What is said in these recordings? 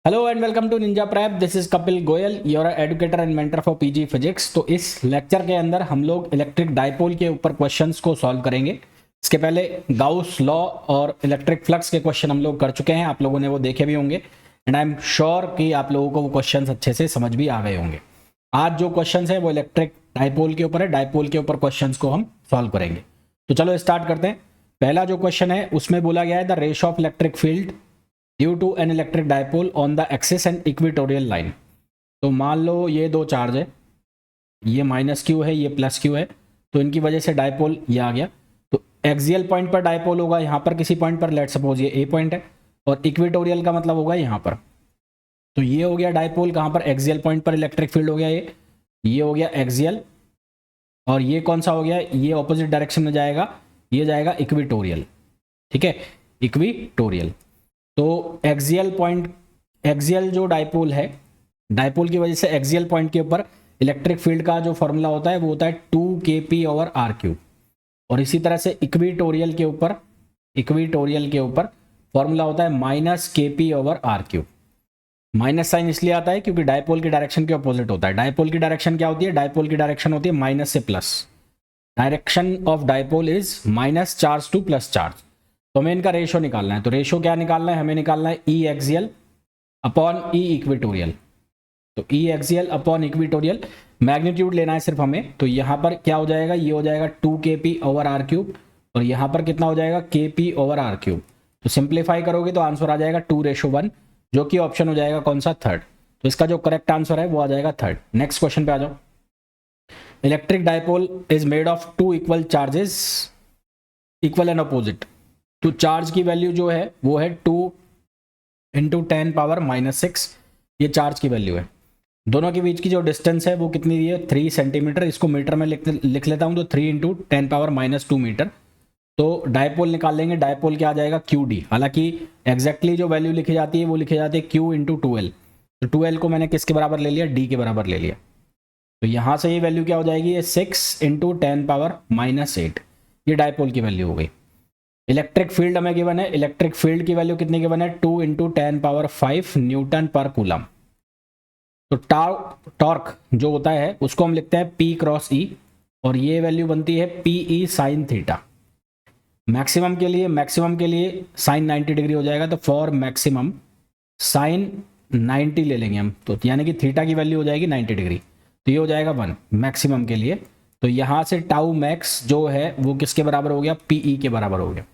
Hello and welcome to ninja prep. This is Kapil Goyal, your educator and mentor for PG physics. तो इस lecture के अंदर हम लोग इलेक्ट्रिक डायपोल के ऊपर क्वेश्चंस को सॉल्व करेंगे। इसके पहले गाउस लॉ और इलेक्ट्रिक फ्लक्स के क्वेश्चन हम लोग कर चुके हैं, आप लोगों ने वो देखे भी होंगे एंड आई एम श्योर कि आप लोगों को वो क्वेश्चंस अच्छे से समझ भी आ गए होंगे। आज जो क्वेश्चन है वो इलेक्ट्रिक डायपोल के ऊपर है, डायपोल के ऊपर क्वेश्चन को हम सॉल्व करेंगे। तो चलो स्टार्ट करते हैं। पहला जो क्वेश्चन है उसमें बोला गया है the ratio of electric field due to an electric dipole on the axis and equatorial line. तो मान लो ये दो चार्ज है, ये माइनस क्यू है, ये प्लस क्यू है, तो इनकी वजह से डायपोल ये आ गया। तो एक्सियल पॉइंट पर डायपोल होगा यहाँ पर किसी पॉइंट पर, लेट सपोज ये ए पॉइंट है, और इक्वेटोरियल का मतलब होगा यहाँ पर। तो ये हो गया डायपोल कहाँ पर, एक्सियल पॉइंट पर इलेक्ट्रिक फील्ड हो गया ये हो गया एक्सियल, और ये कौन सा हो गया, ये ऑपोजिट डायरेक्शन में जाएगा, ये जाएगा इक्वेटोरियल। ठीक है, इक्वेटोरियल। तो एक्सियल पॉइंट, एक्सियल जो डायपोल है, डायपोल की वजह से एक्सियल पॉइंट के ऊपर इलेक्ट्रिक फील्ड का जो फॉर्मूला होता है वो होता है 2kp/r³। और इसी तरह से इक्वेटोरियल के ऊपर फॉर्मूला होता है -kp/r³। माइनस साइन इसलिए आता है क्योंकि डायपोल की डायरेक्शन के अपोजिट होता है। डायपोल की डायरेक्शन क्या होती है, डायपोल की डायरेक्शन होती है माइनस से plus. Direction of dipole is minus charge two plus charge. तो हमें इनका रेशो निकालना है। तो रेशो क्या निकालना है, हमें निकालना है ई एक्सियल अपॉन ई इक्वेटोरियल। तो ई एक्सियल अपॉन इक्वेटोरियल मैग्नीट्यूड लेना है सिर्फ हमें। तो यहाँ पर क्या हो जाएगा, ये हो जाएगा 2kp/r³, और यहाँ पर कितना हो जाएगा kp/r³। तो सिंप्लीफाई करोगे तो आंसर आ जाएगा 2:1, जो कि ऑप्शन हो जाएगा कौन सा, थर्ड। तो इसका जो करेक्ट आंसर है वो आ जाएगा थर्ड। नेक्स्ट क्वेश्चन पे आ जाओ। Electric dipole is made of two equal charges, equal and opposite. तो चार्ज की वैल्यू जो है वो है 2 × 10⁻⁻⁶। ये चार्ज की वैल्यू है। दोनों के बीच की जो डिस्टेंस है वो कितनी दी है, 3 सेंटीमीटर। इसको मीटर में लिख लेता हूँ, तो 3 × 10⁻⁻² मीटर। तो डायपोल निकाल लेंगे, डायपोल क्या आ जाएगा QD। हालांकि एग्जैक्टली जो वैल्यू लिखी जाती है वो लिखी जाती है Q × 2L। तो 2L को मैंने किसके बराबर ले लिया, D के बराबर ले लिया। तो यहाँ से ये वैल्यू क्या हो जाएगी, ये 6 × 10⁻⁻8। ये डायपोल की वैल्यू हो गई। इलेक्ट्रिक फील्ड हमें गिवन है, इलेक्ट्रिक फील्ड की वैल्यू कितनी गिवन है, 2 × 10⁵ न्यूटन पर कूलम। तो टॉर्क जो होता है उसको हम लिखते हैं P×E, और ये वैल्यू बनती है PE sin थीटा। मैक्सिमम के लिए साइन 90 डिग्री हो जाएगा, तो फॉर मैक्सिमम साइन 90 ले लेंगे हम, तो यानी कि थीटा की वैल्यू हो जाएगी 90 डिग्री। तो ये हो जाएगा 1 मैक्सिमम के लिए। तो यहां से टाउ मैक्स जो है वो किसके बराबर हो गया, PE के बराबर हो गया।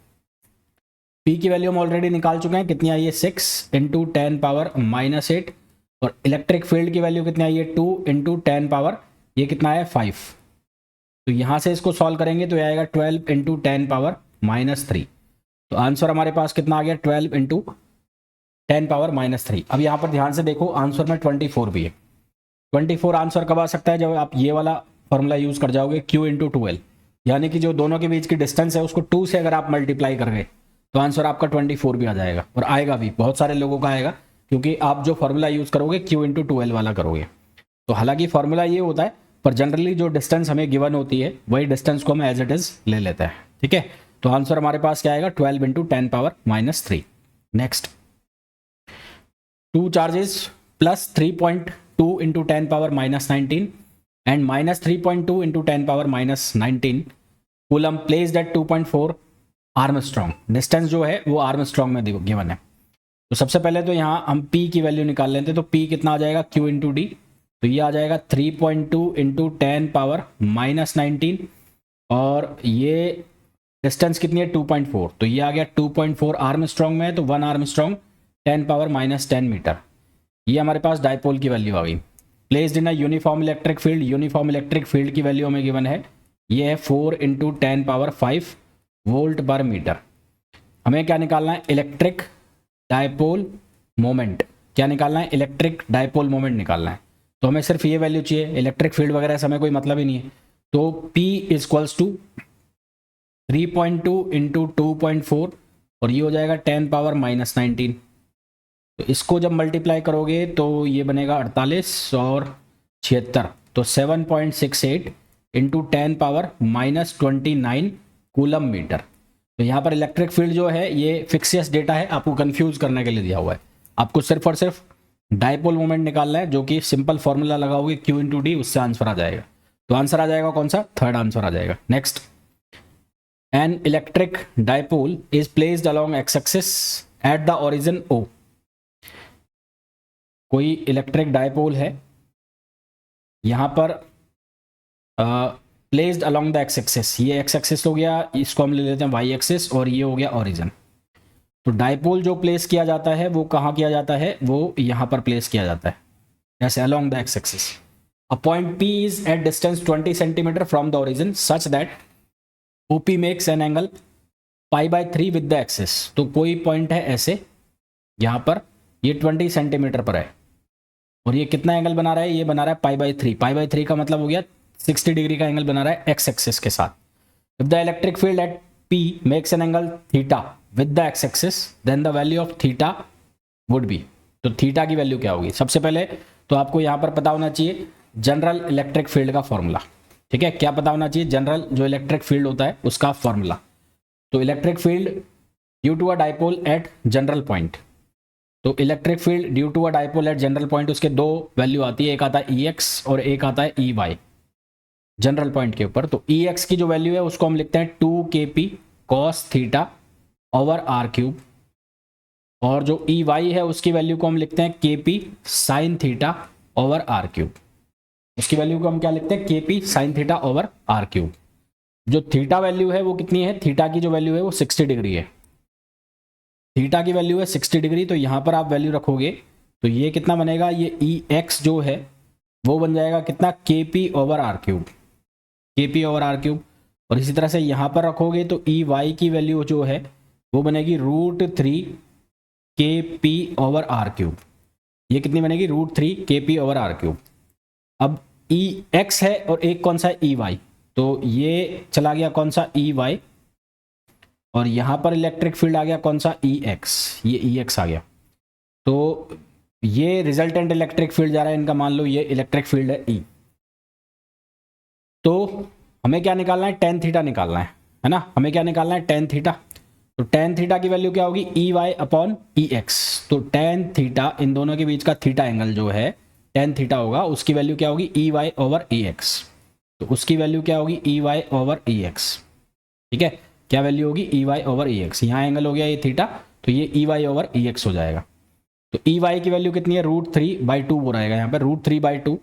P की वैल्यू हम ऑलरेडी निकाल चुके हैं, कितनी आई है, 6 × 10⁻⁻8। और इलेक्ट्रिक फील्ड की वैल्यू कितनी आई है, 2 × 10⁻, ये कितना है 5। तो यहां से इसको सॉल्व करेंगे तो ये आएगा 12 × 10⁻⁻3। तो आंसर हमारे पास कितना आ गया, 12 × 10⁻⁻3। अब यहां पर ध्यान से देखो, आंसर में 24 भी है। 24 आंसर कब आ सकता है, जब आप ये वाला फॉर्मूला यूज कर जाओगे Q × 2L, यानी कि जो दोनों के बीच की डिस्टेंस है उसको 2 से अगर आप मल्टीप्लाई कर गए तो आंसर आपका 24 भी आ जाएगा। और आएगा भी, बहुत सारे लोगों का आएगा, क्योंकि आप जो फॉर्मूला यूज करोगे Q × 2L वाला करोगे। तो हालांकि फॉर्मूला ये होता है, पर जनरली जो डिस्टेंस हमें गिवन होती है वही डिस्टेंस को हम एज इट इज ले लेते हैं। ठीक है, तो आंसर हमारे पास क्या आएगा, 12 × 10⁻⁻3। Next, 2 charges plus 3.2 × 10⁻⁻19 and -3.2 × 10⁻⁻19 coulomb placed at 2.4 Armstrong. Distance जो है वो आर्मस्ट्रॉन्ग में गिवन है। तो सबसे पहले तो यहाँ हम P की वैल्यू निकाल लेते हैं। तो P कितना आ जाएगा, Q × D। तो ये आ जाएगा 3.2 × 10⁻⁻19, और ये डिस्टेंस कितनी है, 2.4। तो ये आ गया 2.4 आर्मस्ट्रॉन्ग में है, तो 1 आर्मस्ट्रॉन्ग 10⁻⁻10 मीटर। ये हमारे पास डायपोल की वैल्यू आ गई। Placed in a uniform electric field, uniform electric field की वैल्यू हमें गिवन है, ये है 4 × 10⁵ वोल्ट पर मीटर। हमें क्या निकालना है, इलेक्ट्रिक डायपोल मोमेंट। क्या निकालना है, इलेक्ट्रिक डायपोल मोमेंट निकालना है। तो हमें सिर्फ ये वैल्यू चाहिए, इलेक्ट्रिक फील्ड वगैरह से हमें कोई मतलब ही नहीं है। तो P = 3.2 × 2.4, और ये हो जाएगा 10⁻⁻19। तो इसको जब मल्टीप्लाई करोगे तो ये बनेगा 48 और 76, तो 7.68 × 10⁻⁻29 कूलम मीटर। तो यहाँ पर इलेक्ट्रिक फील्ड जो है ये फिक्सियस डेटा है, आपको कंफ्यूज करने के लिए दिया हुआ है। आपको सिर्फ और सिर्फ डाइपोल मोमेंट निकालना है, जो कि सिंपल फॉर्मूला लगाओगे Q इंटू डी, उससे आंसर आ जाएगा। तो आंसर आ जाएगा कौन सा? थर्ड आंसर आ जाएगा। Next, an electric dipole is placed along x axis at the origin O। कोई इलेक्ट्रिक डाइपोल है यहां पर placed along the X axis, ये एक्स एक्सिस हो गया, इसको हम ले लेते हैं वाई एक्सिस, और ये हो गया ओरिजिन। तो डाइपोल जो प्लेस किया जाता है वो कहाँ किया जाता है? वो यहाँ पर प्लेस किया जाता है, जैसे along the X axis. A point P is at distance 20 centimetre from the origin such that OP makes an angle π/3 with the axis. तो कोई पॉइंट है ऐसे यहाँ पर, ये 20 सेंटीमीटर पर है, और ये कितना एंगल बना रहा है? ये बना रहा है π/3। π/3 का मतलब हो गया 60 डिग्री का एंगल बना रहा है एक्स एक्सिस के साथ। If the electric field at P makes an angle theta with the X axis, then the value of theta would be. तो थीटा की वैल्यू क्या होगी? सबसे पहले तो आपको यहाँ पर पता होना चाहिए जनरल इलेक्ट्रिक फील्ड का फॉर्मूला। ठीक है, क्या पता होना चाहिए? जनरल जो इलेक्ट्रिक फील्ड होता है उसका फॉर्मूला। तो electric field due to a dipole at general point, तो electric field due to a dipole at general point, उसके दो वैल्यू आती है, एक आता है EX और एक आता है EY जनरल पॉइंट के ऊपर। तो EX की जो वैल्यू है उसको हम लिखते हैं 2kp cos theta over r3, और जो EY है उसकी वैल्यू को हम लिखते हैं kp sin theta over r3। उसकी वैल्यू को हम क्या लिखते हैं? kp sin theta over r3। जो थीटा वैल्यू है वो कितनी है? थीटा की जो वैल्यू है वो 60 डिग्री है। थीटा की वैल्यू है 60 डिग्री, तो यहाँ पर आप वैल्यू रखोगे तो ये कितना बनेगा? ये EX जो है वो बन जाएगा कितना? kp over r3, kp over r3। और इसी तरह से यहाँ पर रखोगे तो EY की वैल्यू जो है वो बनेगी √3 kp ओवर r3। ये कितनी बनेगी? √3 kp ओवर r3। अब EX है और एक कौन सा है? EY, तो ये चला गया कौन सा? EY, और यहाँ पर इलेक्ट्रिक फील्ड आ गया कौन सा? EX, ये EX आ गया। तो ये रिजल्टेंट इलेक्ट्रिक फील्ड जा रहा है इनका, मान लो ये इलेक्ट्रिक फील्ड है E। तो हमें क्या निकालना है? tan थीटा निकालना है ना? हमें क्या निकालना है? tan theta. तो tan थीटा की वैल्यू क्या होगी? EY upon EX। तो tan थीटा, इन दोनों के बीच का थीटा एंगल जो है tan थीटा होगा, उसकी वैल्यू क्या होगी? EY over EX। तो उसकी वैल्यू क्या होगी? EY over EX। ठीक है, क्या वैल्यू होगी? EY over EX। यहाँ एंगल हो गया ये थीटा, तो ये EY ओवर EX हो जाएगा। तो EY की वैल्यू कितनी है? √3/2 हो रहेगा यहाँ पर, √3/2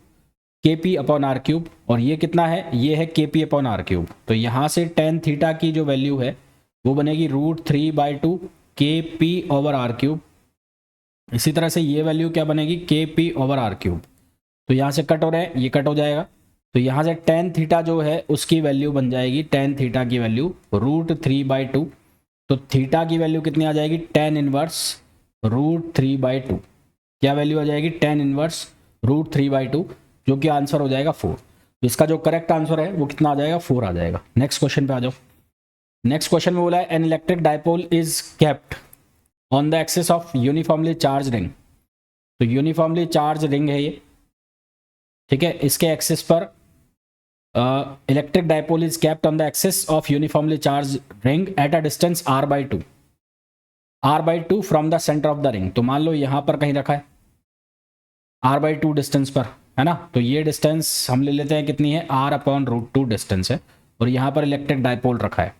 kp अपॉन r3, और ये कितना है? ये है kp अपॉन r3। तो यहाँ से tan थीटा की जो वैल्यू है वो बनेगी √3/2 kp ओवर r3। इसी तरह से ये वैल्यू क्या बनेगी? kp over r3। तो यहाँ से कट हो रहे हैं, ये कट हो जाएगा, तो यहाँ से tan थीटा जो है उसकी वैल्यू बन जाएगी, tan थीटा की वैल्यू √3/2। तो थीटा की वैल्यू कितनी आ जाएगी? tan inverse √3/2। क्या वैल्यू आ जाएगी? tan इनवर्स √3/2, जो कि आंसर हो जाएगा 4। तो इसका जो करेक्ट आंसर है वो कितना आ जाएगा? 4 आ जाएगा। नेक्स्ट क्वेश्चन पे आ जाओ। नेक्स्ट क्वेश्चन में बोला है N electric dipole is kept on the axis of uniformly charge ring. तो यूनिफॉर्मली चार्ज रिंग है ये, ठीक है, इसके एक्सिस पर electric dipole is kept on the axis of uniformly charge ring at a distance r/2 from the centre of the ring. तो मान लो यहाँ पर कहीं रखा है r/2 डिस्टेंस पर, है ना? तो ये डिस्टेंस हम ले लेते हैं, कितनी है? r/√2 डिस्टेंस है, और यहाँ पर इलेक्ट्रिक डाइपोल रखा है।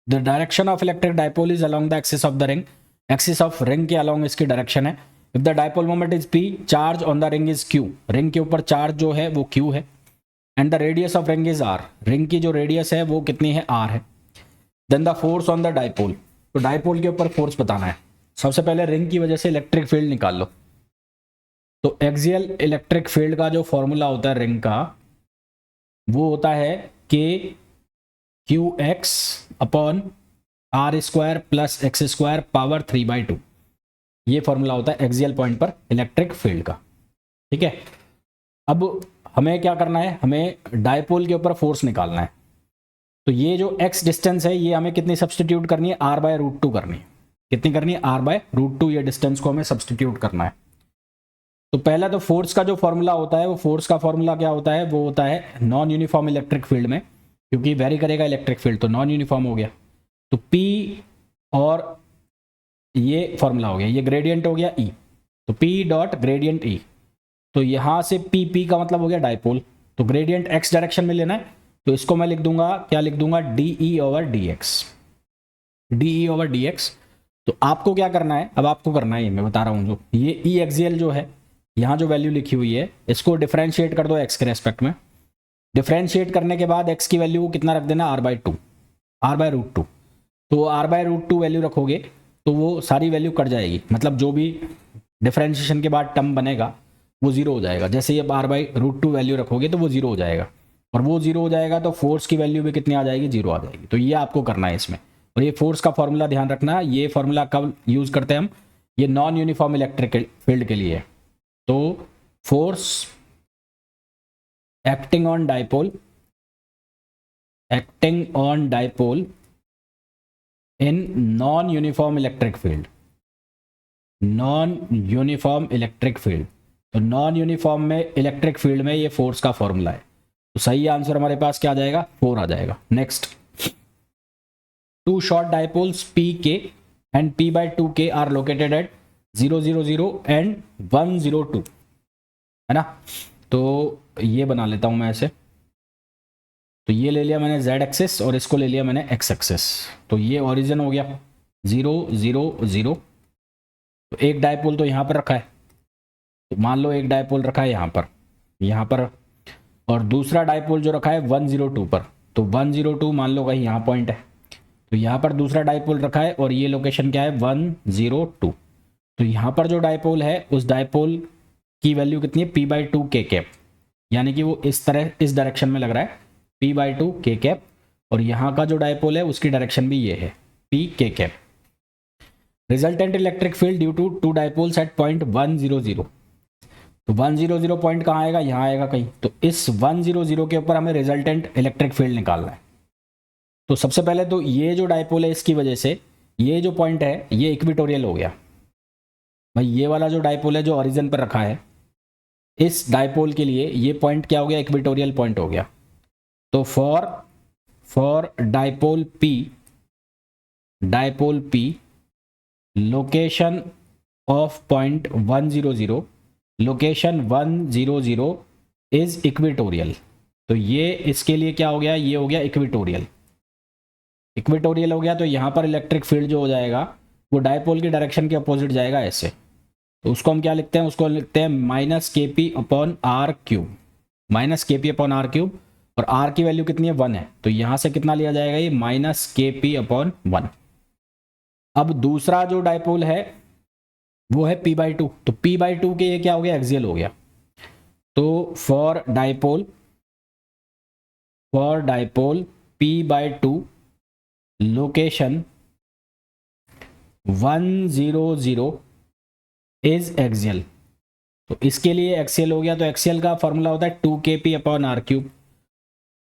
The direction of electric dipole is along the axis of the ring. Axis of ring के अलोंग इसकी डायरेक्शन है। If the dipole moment is p, charge on the ring is q। Ring के ऊपर charge जो है वो q है। And the radius of ring is r। Ring की जो रेडियस है वो कितनी है? r है। Then the force on the dipole. तो डाइपोल के ऊपर फोर्स बताना है। सबसे पहले रिंग की वजह से इलेक्ट्रिक फील्ड निकाल लो। तो एक्सियल इलेक्ट्रिक फील्ड का जो फॉर्मूला होता है रिंग का, वो होता है KQX upon r² plus x² power 3/2। ये फॉर्मूला होता है एक्सियल पॉइंट पर इलेक्ट्रिक फील्ड का। ठीक है, अब हमें क्या करना है? हमें डाइपोल के ऊपर फोर्स निकालना है। तो ये जो x डिस्टेंस है ये हमें कितनी सब्सटीट्यूट करनी है? r/√2 करनी है। कितनी करनी है? r/√2। ये डिस्टेंस को हमें सब्सटीट्यूट करना है। तो पहला तो फोर्स का जो फॉर्मूला होता है, वो फोर्स का फॉर्मूला क्या होता है? वो होता है नॉन यूनिफॉर्म इलेक्ट्रिक फील्ड में, क्योंकि वेरी करेगा इलेक्ट्रिक फील्ड, तो नॉन यूनिफॉर्म हो गया। तो P और ये फॉर्मूला हो गया, ये ग्रेडियंट हो गया E। तो पी डॉट ग्रेडियंट ई, तो यहाँ से पी, पी का मतलब हो गया डाइपोल, तो ग्रेडियंट एक्स डायरेक्शन में लेना है, तो इसको मैं लिख दूंगा, क्या लिख दूंगा, D E over D x, D E over D x. तो आपको क्या करना है, अब आपको करना है, ये मैं बता रहा हूँ, जो ये ई एक्सियल जो है, यहाँ जो वैल्यू लिखी हुई है, इसको डिफरेंशिएट कर दो एक्स के रेस्पेक्ट में। डिफरेंशिएट करने के बाद एक्स की वैल्यू को कितना रख देना, R by two, R by root two. तो R by root two value रखोगे तो वो सारी वैल्यू कट जाएगी, मतलब जो भी डिफरेंशिएशन के बाद टर्म बनेगा वो जीरो हो जाएगा। जैसे ही अब R by root two value रखोगे तो वो जीरो हो जाएगा, और वो जीरो हो जाएगा तो फोर्स की वैल्यू भी कितनी आ जाएगी, जीरो आ जाएगी। तो ये आपको करना है इसमें। और ये फोर्स का फॉर्मूला ध्यान रखना, ये फॉर्मूला कब यूज करते हैं हम, ये नॉन यूनिफॉर्म इलेक्ट्रिक फील्ड के लिए। तो force acting on dipole, acting on dipole in non uniform electric field, non uniform electric field. तो नॉन यूनिफॉर्म में इलेक्ट्रिक फील्ड में ये फोर्स का फॉर्मूला है। तो सही आंसर हमारे पास क्या आ जाएगा, 4 आ जाएगा। Next, two short dipoles P K and P by two K are located at 0 0 0 and 1 0 2, है ना। तो ये बना लेता हूँ मैं ऐसे, तो ये ले लिया मैंने z एक्सिस और इसको ले लिया मैंने x एक्सिस। तो ये ओरिजिन हो गया 0 0 0। तो एक डायपोल तो यहाँ पर रखा है, तो मान लो एक डायपोल रखा है यहाँ पर, और दूसरा डायपोल जो रखा है 102 पर। तो 102 मान लो कहीं यहाँ पॉइंट है, तो यहाँ पर दूसरा डायपोल रखा है और ये लोकेशन क्या है, 102। तो यहाँ पर जो डायपोल है उस डायपोल की वैल्यू कितनी है, p बाई टू के कैप, यानी कि वो इस तरह इस डायरेक्शन में लग रहा है, p बाई टू के कैप। और यहाँ का जो डायपोल है उसकी डायरेक्शन भी ये है, p K cap. Resultant electric field due to two dipoles at point 100। तो 100 पॉइंट कहाँ आएगा, यहाँ आएगा कहीं। तो इस 100 के ऊपर हमें रिजल्टेंट इलेक्ट्रिक फील्ड निकालना है। तो सबसे पहले तो ये जो डायपोल है इसकी वजह से ये जो पॉइंट है ये इक्विटोरियल हो गया भाई। ये वाला जो डायपोल है जो ओरिजिन पर रखा है, इस डायपोल के लिए ये पॉइंट क्या हो गया, इक्विटोरियल पॉइंट हो गया। तो for dipole P location of point 100, location 100 is equatorial. तो ये इसके लिए क्या हो गया, ये हो गया इक्विटोरियल। इक्विटोरियल हो गया तो यहाँ पर इलेक्ट्रिक फील्ड जो हो जाएगा वो डायपोल की डायरेक्शन के अपोजिट जाएगा ऐसे। तो उसको हम क्या लिखते हैं, उसको लिखते हैं minus K P upon R cube, minus K P upon R cube. और आर की वैल्यू कितनी है, 1 है। तो यहाँ से कितना लिया जाएगा, ये माइनस के पी अपॉन 1। अब दूसरा जो डायपोल है वो है p बाई टू। तो p बाई टू के ये क्या हो गया, एक्सियल हो गया। तो for dipole p by two location 100 is axial. तो इसके लिए एक्सियल हो गया। तो एक्सियल का फॉर्मूला होता है 2kp अपॉन आर क्यूब।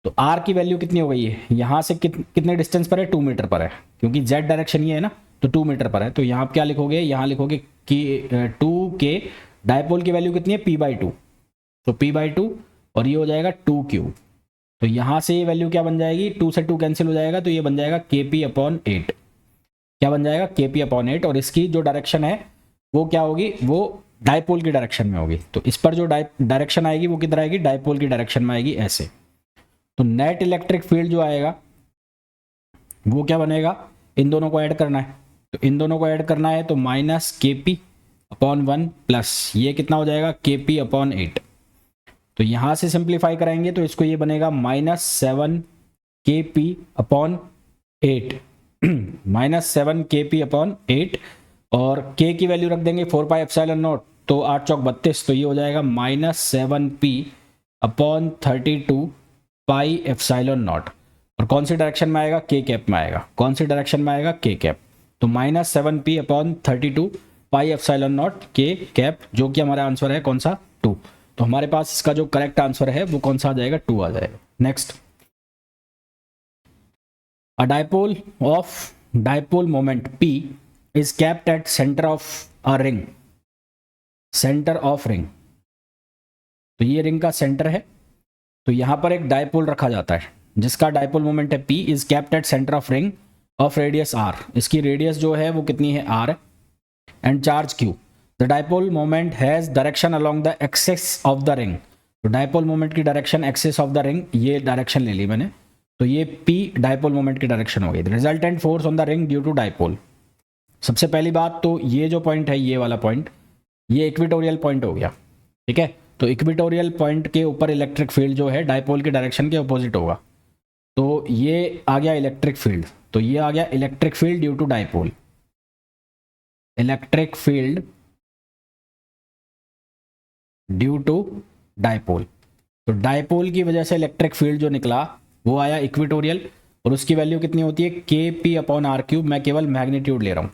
तो r की वैल्यू कितनी हो गई है, यहाँ से कितने डिस्टेंस पर है, 2 मीटर पर है, क्योंकि z डायरेक्शन ये है ना, तो 2 मीटर पर है। तो यहाँ आप क्या लिखोगे, यहाँ लिखोगे कि 2k, डायपोल की वैल्यू कितनी है, p बाई टू। तो p बाई टू और ये हो जाएगा 2 क्यूब। तो यहाँ से ये वैल्यू क्या बन जाएगी, 2 से 2 कैंसिल हो जाएगा, तो ये बन जाएगा kp अपॉन 8। क्या बन जाएगा, kp अपॉन 8। और इसकी जो डायरेक्शन है वो क्या होगी, वो डायपोल की डायरेक्शन में होगी। तो इस पर जो डायरेक्शन आएगी वो किधर आएगी, डायपोल की डायरेक्शन में आएगी ऐसे। तो नेट इलेक्ट्रिक फील्ड जो आएगा वो क्या बनेगा, इन दोनों को ऐड करना है। तो इन दोनों को ऐड करना है तो minus K P upon 1 plus ये कितना हो जाएगा, के पी अपॉन 8। तो यहाँ से सिंप्लीफाई कराएंगे तो इसको ये बनेगा माइनस 7 के पी अपॉन 8, माइनस 7 के पी अपॉन 8। और k की वैल्यू रख देंगे 4 पाई एप्सिलॉन नॉट, तो 8 चौक 32। तो ये हो जाएगा minus 7p upon 32 pi epsilon not. और कौन सी डायरेक्शन में आएगा, के कैप में आएगा। कौन सी डायरेक्शन में आएगा, के कैप। तो minus 7p upon 32 pi epsilon not के कैप, जो कि हमारा आंसर है कौन सा, 2। तो हमारे पास इसका जो करेक्ट आंसर है वो कौन सा आ जाएगा, 2 आ जाएगा। Next, a dipole of dipole moment p is kept at center of a ring, center of ring। तो ये रिंग का सेंटर है। तो यहां पर एक डायपोल रखा जाता है जिसका डायपोल मोमेंट है p, is kept at center of ring of radius r। इसकी रेडियस जो है वो कितनी है, r, and charge q। The dipole moment has direction along the axis of the ring. तो डायपोल मोमेंट की direction axis of the ring, ये direction ले ली मैंने, तो ये P डायपोल मोमेंट की डायरेक्शन हो गई। Resultant force on the ring due to dipole. सबसे पहली बात तो ये जो पॉइंट है, ये वाला पॉइंट, ये इक्वेटोरियल पॉइंट हो गया, ठीक है। तो इक्वेटोरियल पॉइंट के ऊपर इलेक्ट्रिक फील्ड जो है डायपोल की डायरेक्शन के अपोजिट होगा, तो ये आ गया इलेक्ट्रिक फील्ड। तो ये आ गया electric field due to dipole, electric field due to dipole. तो डायपोल की वजह से इलेक्ट्रिक फील्ड जो निकला वो आया इक्वेटोरियल, और उसकी वैल्यू कितनी होती है, K P upon R cube. मैं केवल मैग्नीट्यूड ले रहा हूं,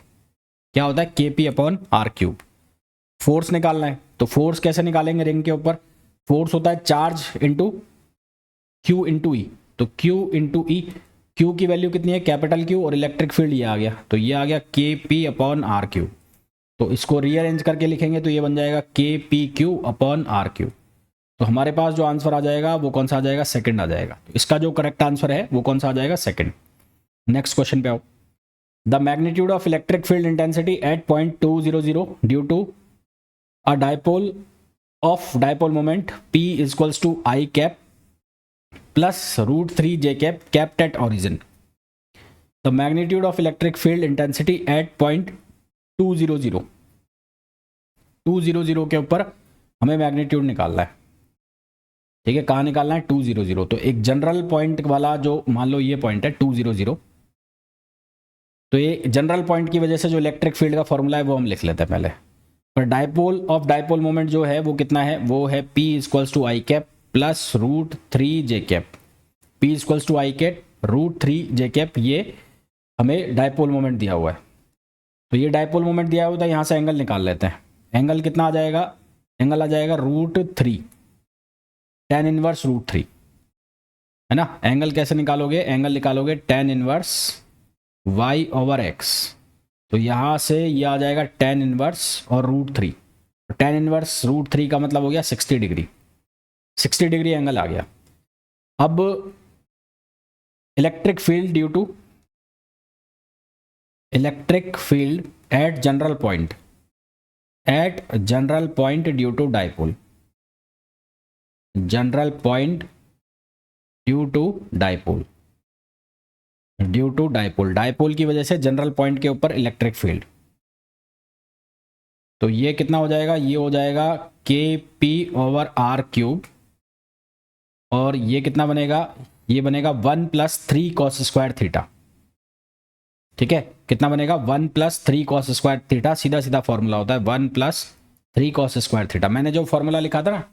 क्या होता है, K P upon R cube. Force निकालना है, तो फोर्स कैसे निकालेंगे रिंग के ऊपर, फोर्स होता है चार्ज इंटू क्यू इंटू ई। तो क्यू इंटू ई, क्यू की वैल्यू कितनी है, कैपिटल क्यू, और इलेक्ट्रिक फील्ड ये आ गया, तो ये आ गया के पी अपॉन आर क्यूब। तो इसको रीअरेंज करके लिखेंगे तो ये बन जाएगा K P Q upon R cube. तो हमारे पास जो आंसर आ जाएगा वो कौन सा आ जाएगा, सेकंड आ जाएगा। तो इसका जो करेक्ट आंसर है वो कौन सा आ जाएगा, सेकंड। नेक्स्ट क्वेश्चन पे आओ। The magnitude of electric field intensity at point 200 due to a dipole of dipole moment P is equals to I cap plus √3 j cap kept at origin. The magnitude of electric field intensity at point 200 के ऊपर हमें magnitude निकालना है, ठीक है। कहाँ निकालना है, 200। तो एक जनरल पॉइंट वाला जो, मान लो ये पॉइंट है 200, तो ये जनरल पॉइंट की वजह से जो इलेक्ट्रिक फील्ड का फॉर्मूला है वो हम लिख लेते हैं पहले। पर डायपोल ऑफ डायपोल मोमेंट जो है वो कितना है, वो है P equals to I cap plus √3 j cap. P equals to I cap √3 j cap, ये हमें डायपोल मोमेंट दिया हुआ है। तो ये डायपोल मोमेंट दिया हुआ था, यहाँ से एंगल निकाल लेते हैं। एंगल कितना आ जाएगा, एंगल आ जाएगा √3 tan इनवर्स √3, है ना। एंगल कैसे निकालोगे, एंगल निकालोगे tan inverse y over x। तो यहाँ से ये आ जाएगा tan इनवर्स और √3। tan इनवर्स √3 का मतलब हो गया 60 डिग्री, 60 डिग्री एंगल आ गया। अब electric field due to electric field at general point due to dipole, general point due to dipole, dipole की वजह से जनरल पॉइंट के ऊपर इलेक्ट्रिक फील्ड। तो ये कितना हो जाएगा, ये हो जाएगा K P over are cube, और ये कितना बनेगा, ये बनेगा 1 + 3 cos स्क्वायर थीटा, ठीक है। कितना बनेगा, 1 + 3 cos स्क्वायर थीटा, सीधा सीधा फॉर्मूला होता है 1 + 3 cos स्क्वायर थीटा। मैंने जो फॉर्मूला लिखा था ना,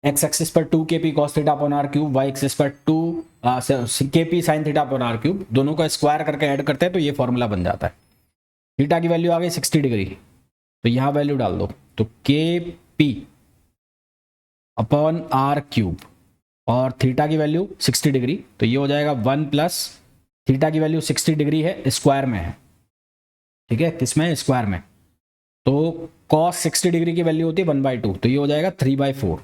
एक्स एक्सिस पर 2 kp cos theta upon R cube, Y axis पर 2 kp sin theta upon R cube, दोनों को स्क्वायर करके ऐड करते हैं तो ये फॉर्मूला बन जाता है। थीटा की वैल्यू आ गई 60 डिग्री, तो यहाँ वैल्यू डाल दो, तो kp अपॉन आर क्यूब, और थीटा की वैल्यू 60 डिग्री, तो ये हो जाएगा 1 + थीटा की वैल्यू 60 डिग्री है, स्क्वायर में है, ठीक है, किसमें, स्क्वायर में। तो cos 60 डिग्री की वैल्यू होती है 1/2, तो ये हो जाएगा 3/4।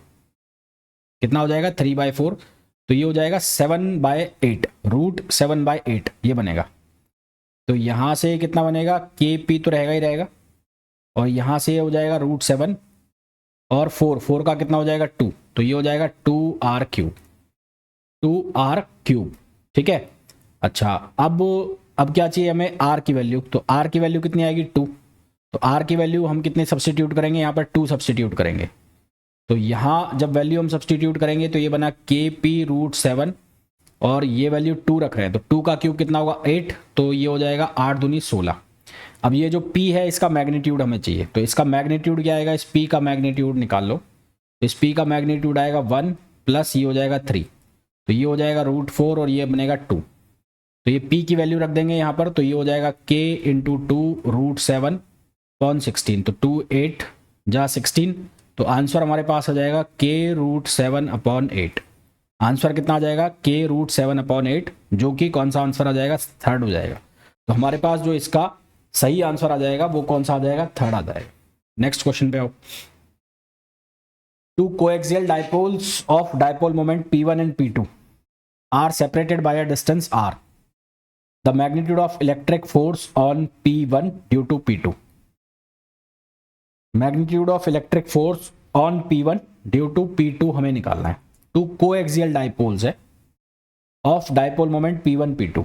कितना हो जाएगा, 3/4, तो ये हो जाएगा 7/8, √7/8 ये बनेगा। तो यहाँ से कितना बनेगा, के पी तो रहेगा ही रहेगा, और यहाँ से ये हो जाएगा √7 और 4 का कितना हो जाएगा 2, तो ये हो जाएगा 2r क्यूब, ठीक है। अच्छा, अब क्या चाहिए हमें, r की वैल्यू। तो r की वैल्यू कितनी आएगी, 2। तो r की वैल्यू हम कितने सब्सटीट्यूट करेंगे, यहाँ पर 2 सब्सटीट्यूट करेंगे। तो यहाँ जब वैल्यू हम सब्सटीट्यूट करेंगे तो ये बना के पी √7, और ये वैल्यू 2 रख रहे हैं, तो 2 का क्यूब कितना होगा 8, तो ये हो जाएगा 8 दूनी 16। अब ये जो p है इसका मैग्नीट्यूड हमें चाहिए, तो इसका मैग्नीट्यूड क्या आएगा, इस p का मैग्नीट्यूड निकाल लो। तो इस p का मैग्नीट्यूड आएगा 1 प्लस ये हो जाएगा 3, तो ये हो जाएगा √4 और ये बनेगा 2। तो ये p की वैल्यू रख देंगे यहाँ पर, तो ये हो जाएगा k × 2 √7/16, तो 2 8 जा 16, तो आंसर हमारे पास आ जाएगा k √7/8। आंसर कितना आ जाएगा, k √7/8, जो कि कौन सा आंसर आ जाएगा, थर्ड हो जाएगा। तो हमारे पास जो इसका सही आंसर आ जाएगा वो कौन सा आ जाएगा, थर्ड आ जाएगा। नेक्स्ट क्वेश्चन पे आओ। Two coaxial dipoles of dipole moment P1 and P2 are separated by a distance r. The magnitude of electric force on P1 due to P2. Magnitude of electric force on P1 due to P2 हमें निकालना है। Two coaxial dipoles है of dipole moment P1 P2।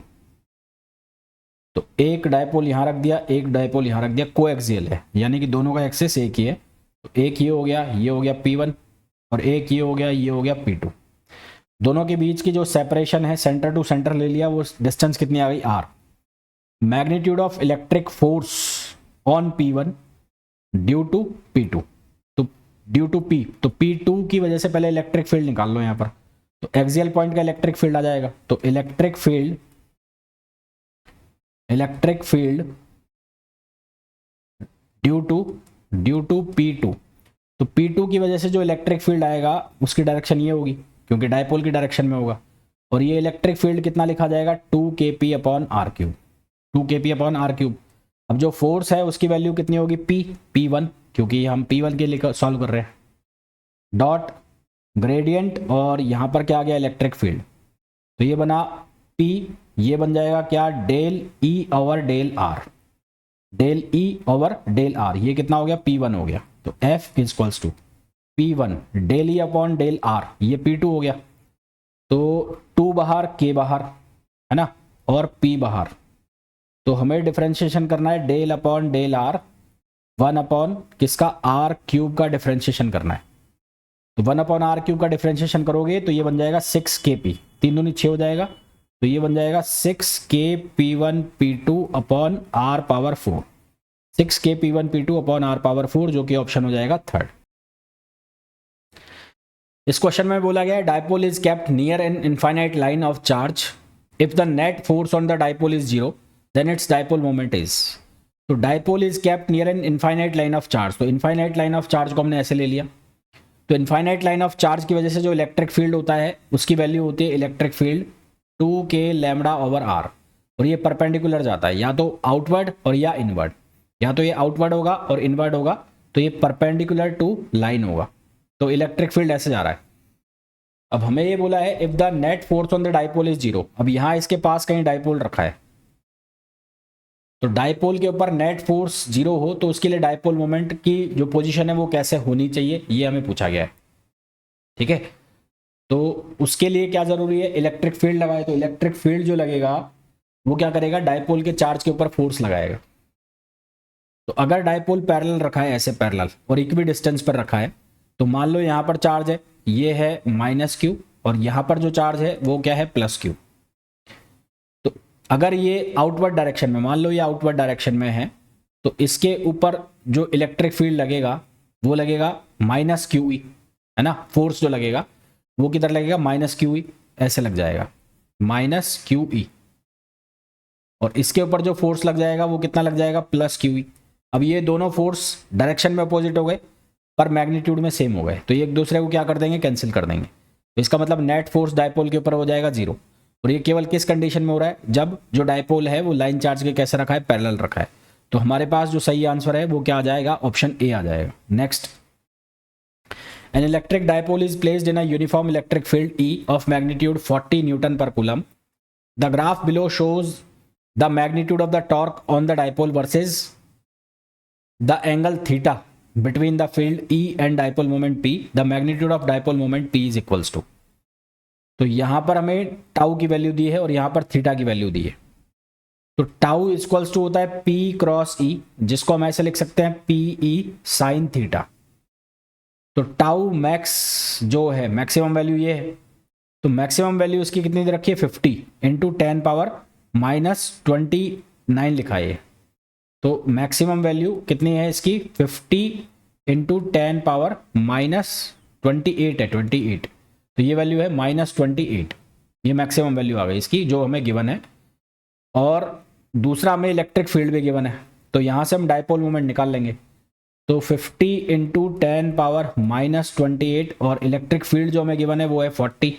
तो एक dipole यहां रख दिया, एक डाइपोल यहां रख दिया, कोएक्सियल है यानी कि दोनों का एक्सिस एक ही है। तो एक ये हो गया P1 और एक ये हो गया P2। दोनों के बीच की जो सेपरेशन है सेंटर टू सेंटर ले लिया, वो डिस्टेंस कितनी आ गई R। Magnitude of electric force on P1 due to P2। तो ड्यू टू P, तो P2 की वजह से पहले इलेक्ट्रिक फील्ड निकाल लो यहाँ पर। तो एक्सियल पॉइंट का इलेक्ट्रिक फील्ड आ जाएगा। तो electric field due to P2। तो P2 की वजह से जो इलेक्ट्रिक फील्ड आएगा उसकी डायरेक्शन ये होगी क्योंकि डायपोल की डायरेक्शन में होगा। और ये इलेक्ट्रिक फील्ड कितना लिखा जाएगा 2kp upon R3। 2kp upon R3। अब जो फोर्स है उसकी वैल्यू कितनी होगी P1 क्योंकि हम P1 के लिए सॉल्व कर रहे हैं। डॉट ग्रेडियंट और यहाँ पर क्या आ गया इलेक्ट्रिक फील्ड। तो ये बना P, ये बन जाएगा क्या del E over del R। Del E over del R ये कितना हो गया P1 हो गया। तो F equals to P1 del E upon del R, ये P2 हो गया। तो 2 बाहर K बाहर है ना और P बाहर। तो हमें डिफरेंशिएशन करना है del upon del R 1 upon किसका R क्यूब का डिफरेंशिएशन करना है। तो 1 अपॉन R क्यूब का डिफरेंशिएशन करोगे तो ये बन जाएगा 6kp, 3 दूनी 6 हो जाएगा। तो ये बन जाएगा 6k P1 P2 upon R power 4। 6k P1 P2 upon R power 4 जो कि ऑप्शन हो जाएगा थर्ड। इस क्वेश्चन में बोला गया है dipole is kept near an infinite line of charge if the net force on the dipole is 0 then its dipole moment is. तो dipole is kept near an infinite line of charge. तो infinite line of charge को हमने ऐसे ले लिया। तो infinite line of charge की वजह से जो इलेक्ट्रिक फील्ड होता है उसकी वैल्यू होती है electric field 2k lambda over R। और ये परपेंडिकुलर जाता है या तो आउटवर्ड और या इनवर्ड। या तो ये आउटवर्ड होगा और इनवर्ड होगा, तो ये परपेंडिकुलर टू लाइन होगा। तो इलेक्ट्रिक फील्ड ऐसे जा रहा है। अब हमें ये बोला है if the net force on the dipole is 0। अब यहां इसके पास कहीं डाइपोल रखा है, तो डाइपोल के ऊपर नेट फोर्स 0 हो तो उसके लिए डाइपोल मोमेंट की जो पोजीशन है वो कैसे होनी चाहिए ये हमें पूछा गया है। ठीक है, तो उसके लिए क्या जरूरी है इलेक्ट्रिक फील्ड लगाए। तो इलेक्ट्रिक फील्ड जो लगेगा वो क्या करेगा डाइपोल के चार्ज के ऊपर फोर्स लगाएगा। तो अगर डाइपोल पैरेलल रखा है ऐसे पैरेलल और इक्वी डिस्टेंस पर रखा है, तो मान लो यहाँ पर चार्ज है ये है -q और यहाँ पर जो चार्ज है वो क्या है +q। तो अगर ये आउटवर्ड डायरेक्शन में, मान लो ये आउटवर्ड डायरेक्शन में है, तो इसके ऊपर जो इलेक्ट्रिक फील्ड लगेगा वो लगेगा -qe है ना। फोर्स जो लगेगा वो किधर लगेगा -qe, ऐसे लग जाएगा -qe। और इसके ऊपर जो फोर्स लग जाएगा वो कितना लग जाएगा +qe। अब ये दोनों फोर्स डायरेक्शन में अपोजिट हो गए पर मैग्नीट्यूड में सेम हो गए, तो ये एक दूसरे को क्या कर देंगे कैंसिल कर देंगे। तो इसका मतलब नेट फोर्स डाइपोल के ऊपर हो जाएगा 0। और ये केवल किस कंडीशन में हो रहा है जब जो डाइपोल है वो लाइन चार्ज के कैसे रखा है पैरेलल रखा है। तो हमारे पास जो सही आंसर है वो क्या आ जाएगा ऑप्शन ए आ जाएगा। Next, an electric dipole is placed in a uniform electric field E of magnitude 40 newton per coulomb. The graph below shows the magnitude of the torque on the dipole versus the angle theta between the field E and dipole moment P, the magnitude of dipole moment P is equals to। तो यहां पर हमें tau की value दी है और यहां पर theta की वैल्यू दी है। तो टाउ इक्वल्स टू होता है P क्रॉस E, जिसको हम ऐसे लिख सकते हैं PE साइन थीटा। तो टाउ मैक्स जो है मैक्सिमम वैल्यू ये है, तो मैक्सिमम वैल्यू इसकी कितनी दे रखी है 50 इंटू 10 पावर -29 लिखा है। तो मैक्सिमम वैल्यू कितनी है इसकी 50 इंटू 10 पावर -28 है 28। तो ये वैल्यू है -28, ये मैक्सिमम वैल्यू आ गई इसकी जो हमें गिवन है। और दूसरा हमें इलेक्ट्रिक फील्ड भी गिवन है, तो यहाँ से हम डाइपोल मोमेंट निकाल लेंगे। तो 50 इंटू 10 पावर -28 और इलेक्ट्रिक फील्ड जो हमें गिवन है वो है 40।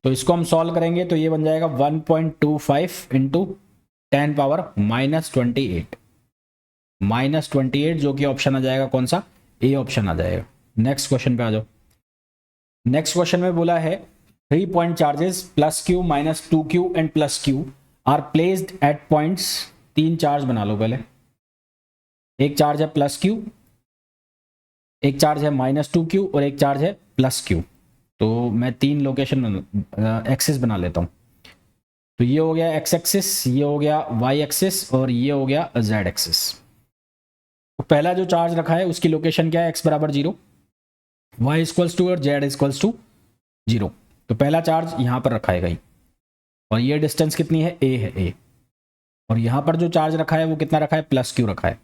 तो इसको हम सॉल्व करेंगे तो ये बन जाएगा 1.25 इंटू 10 पावर -28 जो कि ऑप्शन आ जाएगा कौन सा ए ऑप्शन आ जाएगा। नेक्स्ट क्वेश्चन पे आ जाओ। नेक्स्ट क्वेश्चन में बोला है 3 point charges +q -2q and +q are placed at points. 3 charge बना लो पहले, एक चार्ज है प्लस क्यू, एक चार्ज है -2q और एक चार्ज है +q। तो मैं 3 लोकेशन एक्सिस बना लेता हूँ। तो ये हो गया x एक्सिस, ये हो गया y एक्सिस और ये हो गया z एक्सिस। तो पहला जो चार्ज रखा है उसकी लोकेशन क्या है, x बराबर 0, y इक्वल्स टू और z इक्वल्स टू 0। तो पहला चार्ज यहाँ पर रखा है कहीं, और ये डिस्टेंस कितनी है, a है a। और यहाँ पर जो चार्ज रखा है वो कितना रखा है, +q रखा है।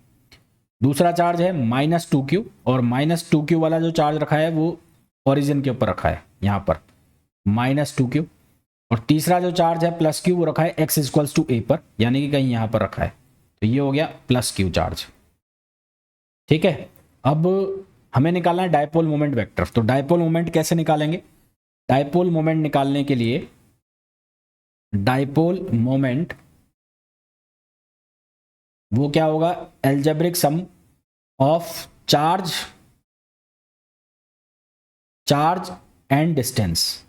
दूसरा चार्ज है -2q, और -2q वाला जो चार्ज रखा है वो ओरिजिन के ऊपर रखा है यहाँ पर -2q। और तीसरा जो चार्ज है +q वो रखा है x इक्वल्स टू a पर, यानी कि कहीं यहाँ पर रखा है। तो ये हो गया +q चार्ज। ठीक है, अब हमें निकालना है डायपोल मोमेंट वेक्टर। तो डायपोल मोमेंट कैसे निकालेंगे, डायपोल मोमेंट निकालने के लिए डायपोल मोमेंट वो क्या होगा, algebraic sum of charge and distance,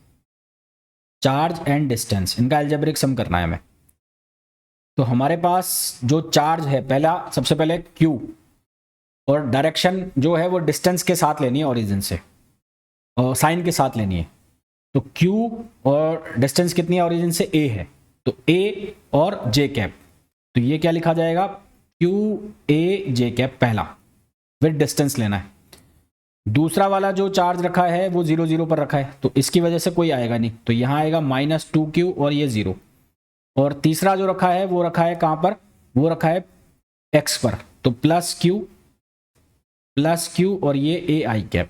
charge and distance, इनका एल्जेब्रिक सम करना है हमें। तो हमारे पास जो चार्ज है, पहला सबसे पहले q, और डायरेक्शन जो है वो डिस्टेंस के साथ लेनी है ओरिजिन से, और साइन के साथ लेनी है। तो q और डिस्टेंस कितनी है ओरिजिन से, a है, तो a और j कैप। तो ये क्या लिखा जाएगा, q a j कैप पहला, विद डिस्टेंस लेना है। दूसरा वाला जो चार्ज रखा है वो 0 0 पर रखा है, तो इसकी वजह से कोई आएगा नहीं, तो यहाँ आएगा -2q और ये 0। और तीसरा जो रखा है वो रखा है कहाँ पर, वो रखा है x पर, तो +q और ये a i कैप।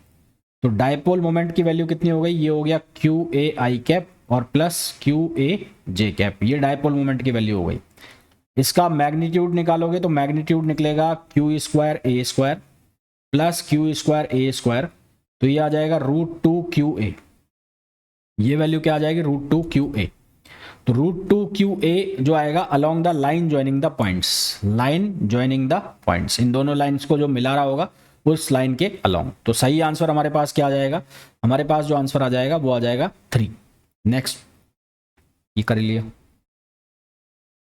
तो डायपोल मोमेंट की वैल्यू कितनी हो गई, ये हो गया q a i कैप और +q a j कैप, ये डायपोल मोमेंट की वैल्यू हो गई। इसका मैग्नीट्यूड निकालोगे तो मैग्नीट्यूड निकलेगा q² a² +q² a², तो ये आ जाएगा √2qa। ये वैल्यू क्या आ जाएगी, √2qa। तो √2qa जो आएगा along the line joining the points, line joining the points, इन दोनों लाइंस को जो मिला रहा होगा उस लाइन के अलोंग। तो सही आंसर हमारे पास क्या आ जाएगा, हमारे पास जो आंसर आ जाएगा वो आ जाएगा 3। नेक्स्ट, ये कर लिया।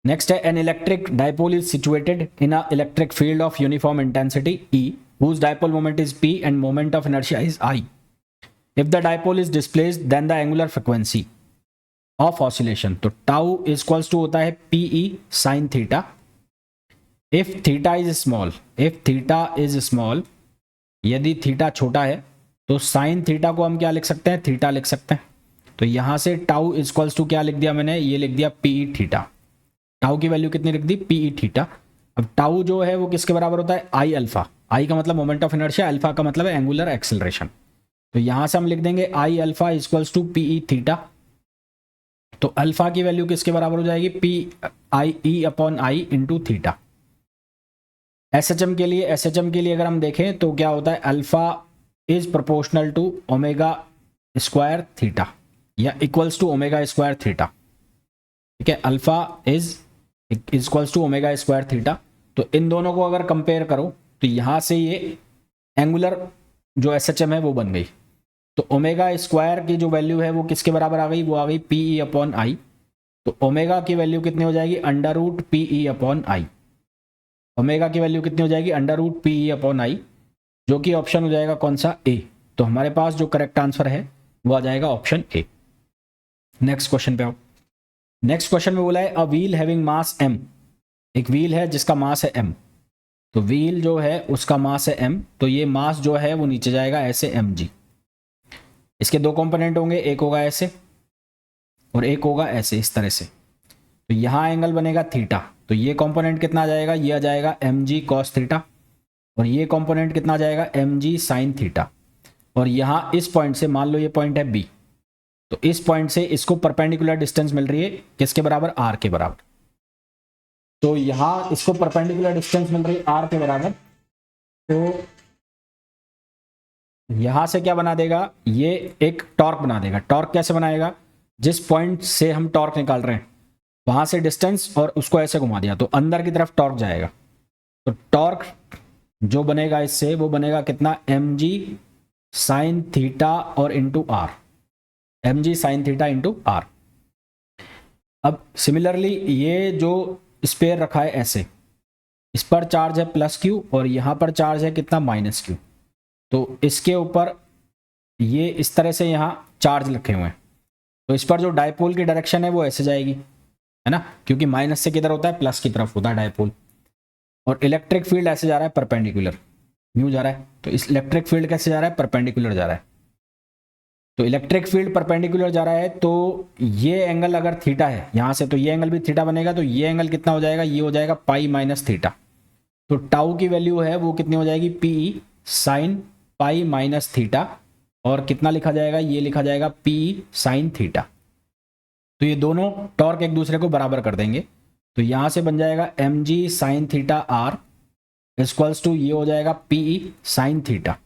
नेक्स्ट है, N electric dipole is situated in a electric field of uniform intensity E, whose dipole moment is p and moment of inertia is I. If the dipole is displaced, then the angular frequency of oscillation, तो tau is equals to होता है pe sin theta। If theta is small, यदि theta छोटा है तो sine theta को हम क्या लिख सकते हैं, थीटा लिख सकते हैं। तो यहां से टाउ इज इक्वल्स टू क्या लिख दिया मैंने, ये लिख दिया पीई थीटा। टाउ की वैल्यू कितनी लिख दी, पीई थीटा। अब टाउ जो है वो किसके बराबर होता है, आई अल्फा। आई का मतलब मोमेंट ऑफ इनर्शिया, अल्फा का मतलब है एंगुलर एक्सेलरेशन। तो यहां से हम लिख देंगे I alpha equals to PE theta. तो अल्फा की वैल्यू किसके बराबर हो जाएगी, P I E upon I into theta. SHM के लिए अगर हम देखें तो क्या होता है, alpha is proportional to omega square theta या equals to omega square theta. ठीक है, alpha is equals to omega square theta. तो इन दोनों को अगर कंपेयर करो तो यहां से ये एंगुलर जो एसएचएम है वो बन गई। तो ओमेगा स्क्वायर की जो वैल्यू है वो किसके बराबर आ गई, वो आ गई पीई अपॉन आई। तो ओमेगा की वैल्यू कितनी हो जाएगी, under root PE upon I. Omega की वैल्यू कितनी हो जाएगी, under root PE upon I, जो कि ऑप्शन हो जाएगा कौन सा, ए। तो हमारे पास जो करेक्ट आंसर है वो आ जाएगा ऑप्शन ए। नेक्स्ट क्वेश्चन पे आओ। नेक्स्ट क्वेश्चन में बोला है a wheel having mass m, एक व्हील है जिसका मास है m। तो व्हील जो है उसका मास है m, तो ये मास जो है वो नीचे जाएगा ऐसे mg। इसके दो कंपोनेंट होंगे, एक होगा ऐसे और एक होगा ऐसे, इस तरह से। तो यहाँ एंगल बनेगा थीटा। तो ये कंपोनेंट कितना आ जाएगा, ये आ जाएगा mg cos थीटा, और ये कंपोनेंट कितना आ जाएगा mg sin थीटा। और यहाँ इस पॉइंट से, मान लो ये पॉइंट है b, तो इस पॉइंट से इसको परपेंडिकुलर डिस्टेंस मिल रही है किसके बराबर, r के बराबर। तो यहां इसको परपेंडिकुलर डिस्टेंस मिल रही है r के बराबर। तो यहां से क्या बना देगा, ये एक टॉर्क बना देगा। टॉर्क कैसे बनाएगा, जिस पॉइंट से हम टॉर्क निकाल रहे हैं वहां से डिस्टेंस और उसको ऐसे घुमा दिया तो अंदर की तरफ टॉर्क जाएगा। तो टॉर्क जो बनेगा इससे वो बनेगा कितना, mg sin थीटा और इंटू आर, mg sin थीटा इंटू आर। अब सिमिलरली ये जो स्पेयर रखा है ऐसे, इस पर चार्ज है प्लस क्यू और यहाँ पर चार्ज है कितना माइनस क्यू। तो इसके ऊपर ये इस तरह से यहाँ चार्ज रखे हुए हैं, तो इस पर जो डायपोल की डायरेक्शन है वो ऐसे जाएगी, है ना, क्योंकि माइनस से किधर होता है, प्लस की तरफ होता है डायपोल। और इलेक्ट्रिक फील्ड ऐसे जा रहा है परपेंडिकुलर, म्यू जा रहा है, तो इस इलेक्ट्रिक फील्ड कैसे जा रहा है, परपेंडिकुलर जा रहा है। तो इलेक्ट्रिक फील्ड परपेंडिकुलर जा रहा है, तो ये एंगल अगर थीटा है यहाँ से, तो ये एंगल भी थीटा बनेगा, तो ये एंगल कितना हो जाएगा, ये हो जाएगा पाई माइनस थीटा। तो टाउ की वैल्यू है वो कितनी हो जाएगी, P sine pi minus theta, और कितना लिखा जाएगा, ये लिखा जाएगा पी साइन थीटा। तो ये दोनों टॉर्क एक दूसरे को बराबर कर देंगे, तो यहाँ से बन जाएगा M G sine theta R equals to ये हो जाएगा पी साइन थीटा।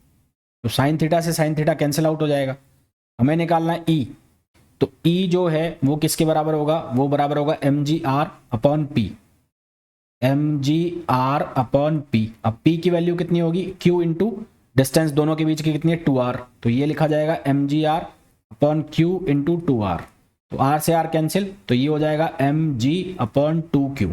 तो साइन थीटा से साइन थीटा कैंसिल आउट हो जाएगा, हमें निकालना है ई। तो ई जो है वो किसके बराबर होगा, वो बराबर होगा M G R upon P, M G R upon P. अब पी की वैल्यू कितनी होगी, क्यू इंटू डिस्टेंस दोनों के बीच की कितनी है, 2r, तो ये लिखा जाएगा M G R upon Q into 2r। तो r से r कैंसिल, तो ये हो जाएगा M G upon 2q,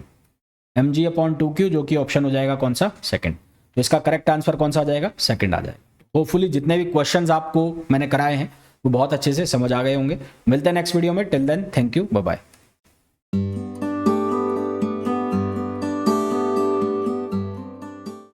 M G upon 2q, जो कि ऑप्शन हो जाएगा कौन सा, सेकंड। तो इसका करेक्ट आंसर कौन सा आ जाएगा, सेकंड आ जाएगा। होपफुली जितने भी क्वेश्चंस आपको मैंने कराए हैं वो बहुत अच्छे से समझ आ गए होंगे। मिलते हैं नेक्स्ट वीडियो में, till then thank you, bye bye.